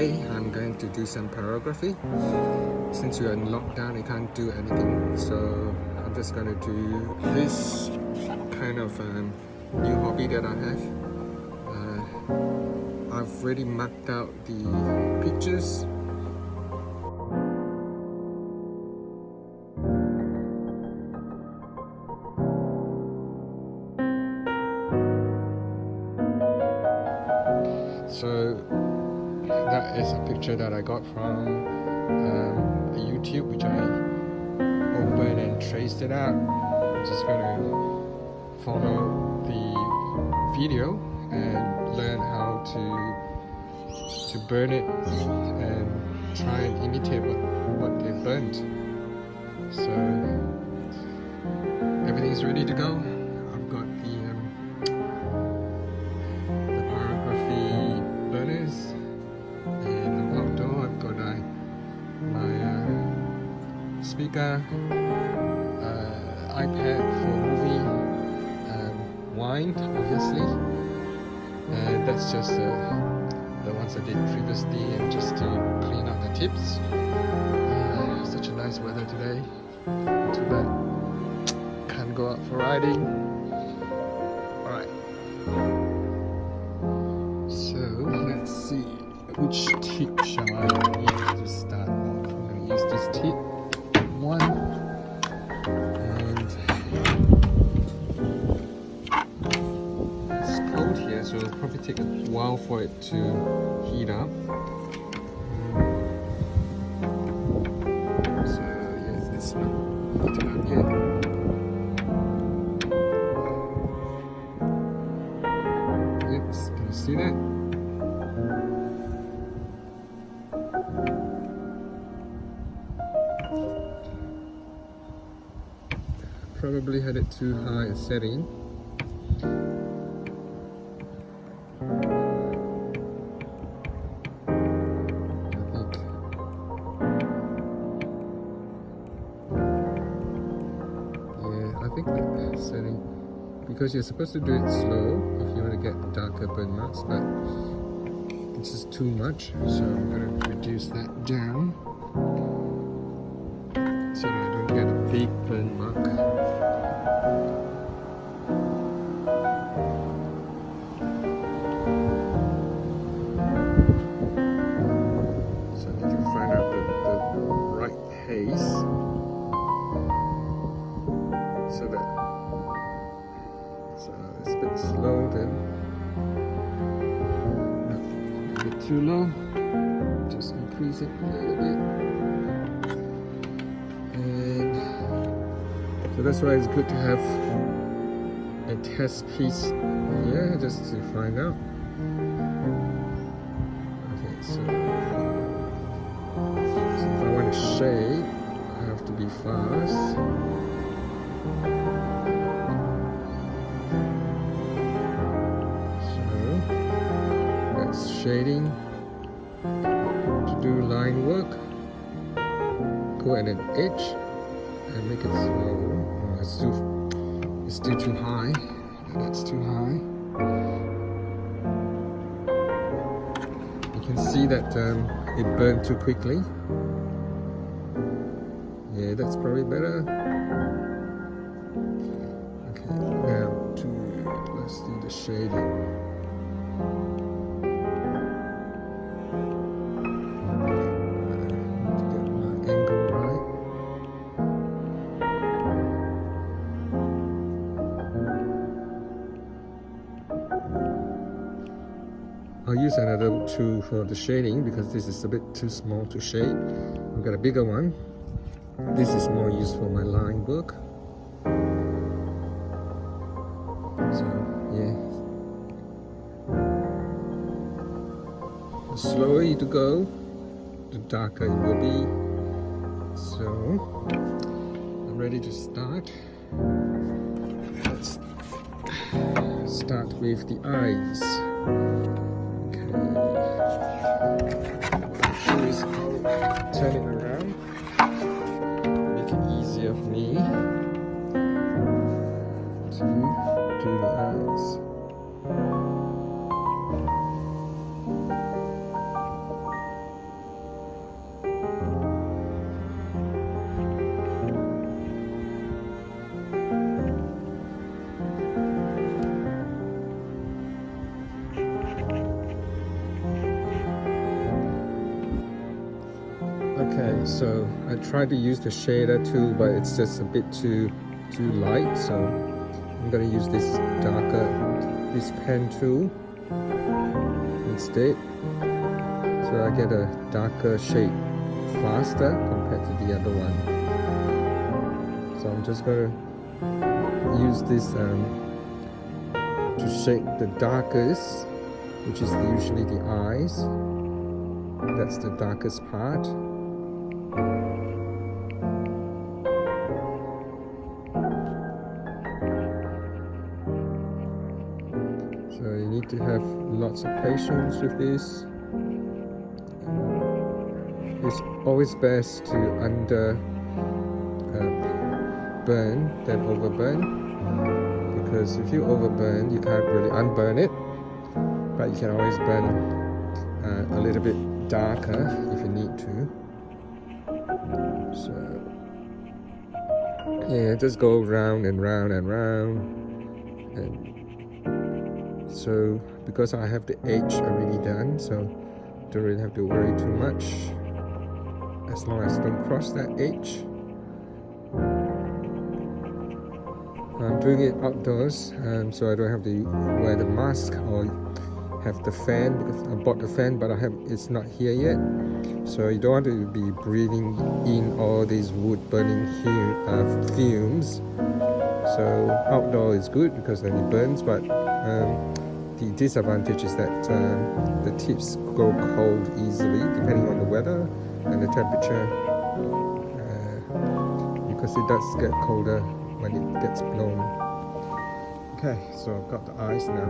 today I'm going to do some pyrography. Since we're in lockdown, I can't do anything, so I'm just going to do this kind of new hobby that I have. I've already marked out the pictures. So that is a picture that I got from YouTube, which I opened and traced it out. I'm just going to follow the video and learn how to burn it and try and imitate what they burned. So everything's ready to go. I've got the pyrography burners, and I'm outdoor. I've got my speaker, iPad for movie, wine obviously, and that's just the ones I did previously, and just to clean out the tips. Such a nice weather today. Too bad can't go out for riding. Alright, so let's see, which tip shall I use to start off? I'm going to use this tip one, and it's cold here, so it'll probably take a while for it to heat up. So yes, it's not heated up yet. Yes, can you see that? Probably had it too high a setting. I think that setting, because you're supposed to do it slow if you want to get darker burn marks, but it's just too much, so I'm going to reduce that down so that I don't get a big burn mark. So I need to find out the right pace, so it's a bit slow then. Not a bit too low. Just increase it a little bit. And so that's why it's good to have a test piece here, just to find out. Okay, so if I want to shade, I have to be fast. Shading to do line work. Go at an edge and make it slow. Oh, it's still too high. That's too high. You can see that it burned too quickly. Yeah, that's probably better. Okay, now let's do the shading. I'll use another tool for the shading because this is a bit too small to shade. I've got a bigger one. This is more used for my line work. So yeah, the slower you go, the darker it will be. So I'm ready to start. Let's start with the eyes. Turn it around, make it easier for me to do the eyes. Okay, so I tried to use the shader tool, but it's just a bit too light, so I'm gonna use this pen tool instead, so I get a darker shade faster compared to the other one. So I'm just gonna use this to shape the darkest, which is usually the eyes. That's the darkest part. So you need to have lots of patience with this. It's always best to burn than overburn, because if you overburn, you can't really unburn it, but you can always burn a little bit darker if you need to. So yeah, just go round and round and round. And so because I have the edge already done, so don't really have to worry too much, as long as don't cross that edge. I'm doing it outdoors, so I don't have to wear the mask or have the fan, because I bought the fan, but it's not here yet. So you don't want to be breathing in all these wood burning fumes. So outdoor is good because then it burns, but the disadvantage is that the tips go cold easily depending on the weather and the temperature, because it does get colder when it gets blown. Okay, so I've got the eyes now.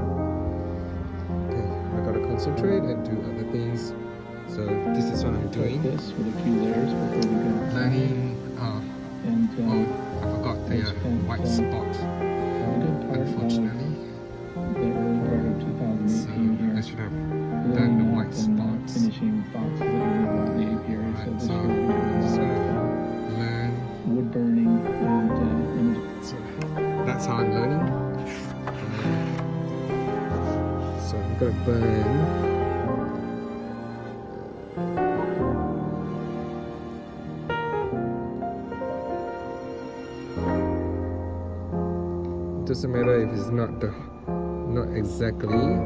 Okay, I gotta concentrate and do other things. So this is what I'm doing. This with a few layers before we go. Learning. Oh, I forgot the white spot. Unfortunately. The early part of 2018 So here. I should have done the white spots. Finishing boxes that are about the apiary. Right, So so this year I'm just we're gonna learn. wood burning and image. So that's how I'm learning. So I'm gonna burn. Doesn't matter if it's not exactly.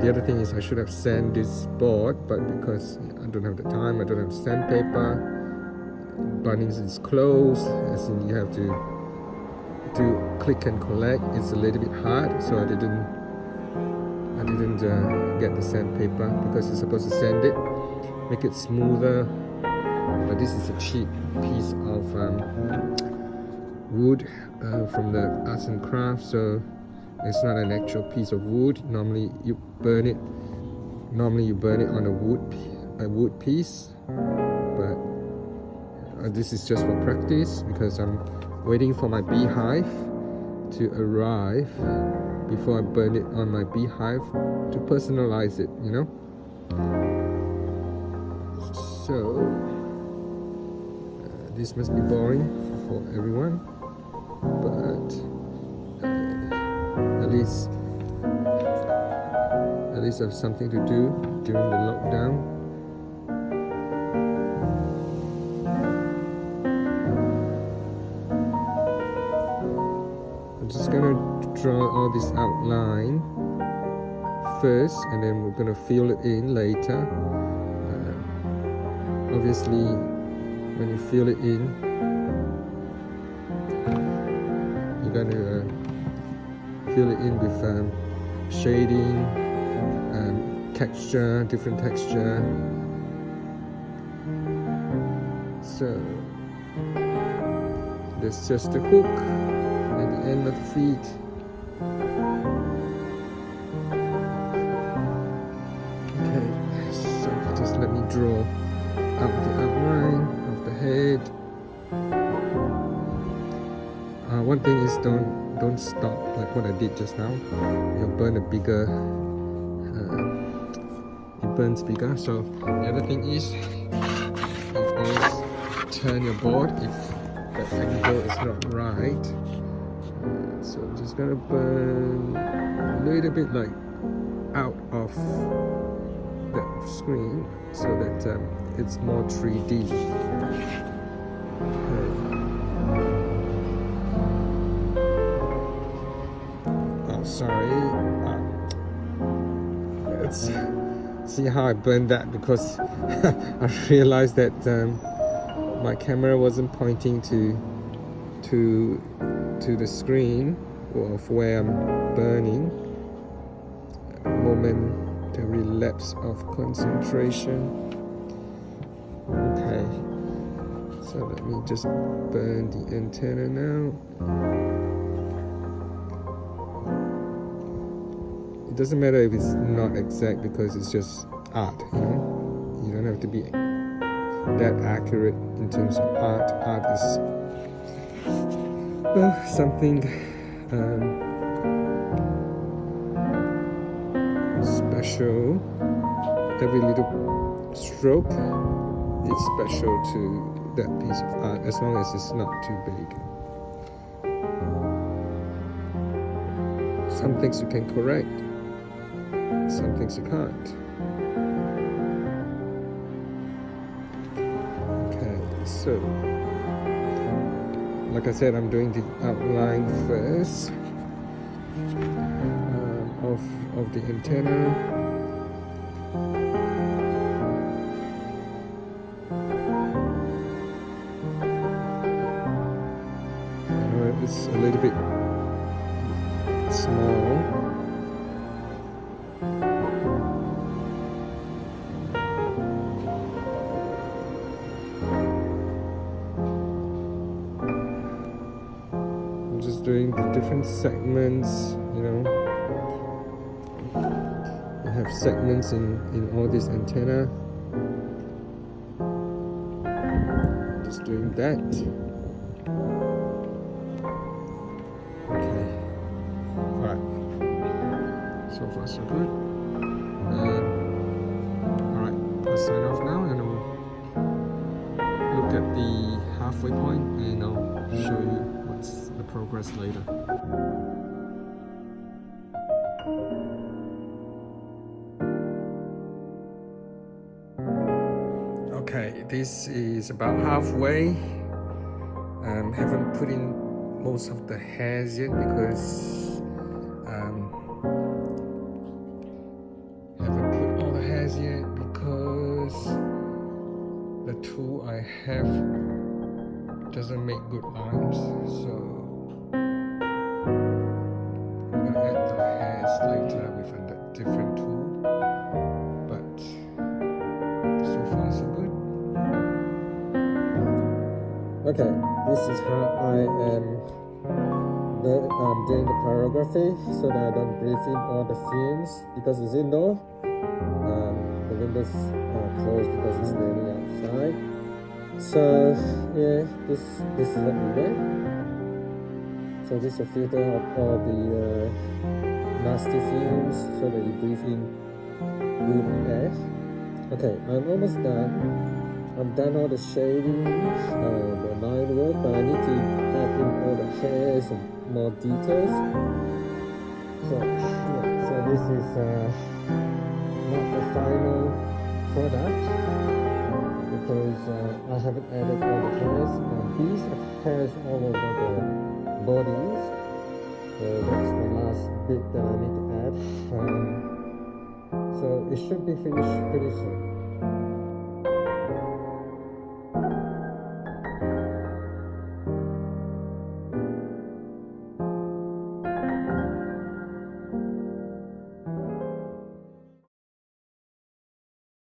The other thing is I should have sanded this board, but because I don't have the time, I don't have sandpaper. Bunnings is closed, as in you have to do click and collect. It's a little bit hard, so I didn't get the sandpaper, because you're supposed to sand it, make it smoother. But this is a cheap piece of wood from the arts and crafts, so it's not an actual piece of wood. Normally you burn it on a wood piece, but this is just for practice, because I'm waiting for my beehive to arrive before I burn it on my beehive to personalize it, you know. So this must be boring for everyone, but at least I have something to do during the lockdown. I'm just gonna draw all this outline first, and then we're gonna fill it in later. Obviously, when you fill it in, you're gonna fill it in with shading, texture, different texture. So that's just the hook at the end of the feet. Okay, so just let me draw out the outline of the head. One thing is don't stop like what I did just now. You'll burn a bigger, it burns bigger. So the other thing is, you always turn your board if the angle is not right. So I'm just gonna burn a little bit like out of that screen so that it's more 3D. Oh, sorry. Let's see how I burned that, because I realized that my camera wasn't pointing to the screen of where I'm burning. Momentary lapse of concentration. Okay, so let me just burn the antenna now. It doesndoesn't matter if it's not exact, because it's just art, you know? You don't have to be that accurate in terms of art. Art is something special. Every little stroke is special to that piece of art, as long as it's not too big. Some things you can correct, some things you can't. Okay, so like I said, I'm doing the outline first of the antenna. It's a little bit small. I'm just doing the different segments, you know. I have segments in all this antenna. Just doing that. So far so good. Alright, I'll sign off now and I'll look at the halfway point and I'll show you what's the progress later. Okay, this is about halfway. Haven't put in most of the hairs yet because yet because the tool I have doesn't make good lines, so I'm gonna add the hairs later with a different tool, but so far so good. Okay, this is how I am doing the pyrography so that I don't breathe in all the fumes because it's indoor. The windows are closed because it's raining outside. So yeah, this is what we get. So this is a filter of all the nasty fumes so that you breathe in good air. Okay, I'm almost done. I've done all the shading, the line work, but I need to add in all the hairs and more details. So yeah, so this is not the final product because I haven't added all the hairs. These are hairs all over the bodies. That's the last bit that I need to add. So it should be finished pretty soon.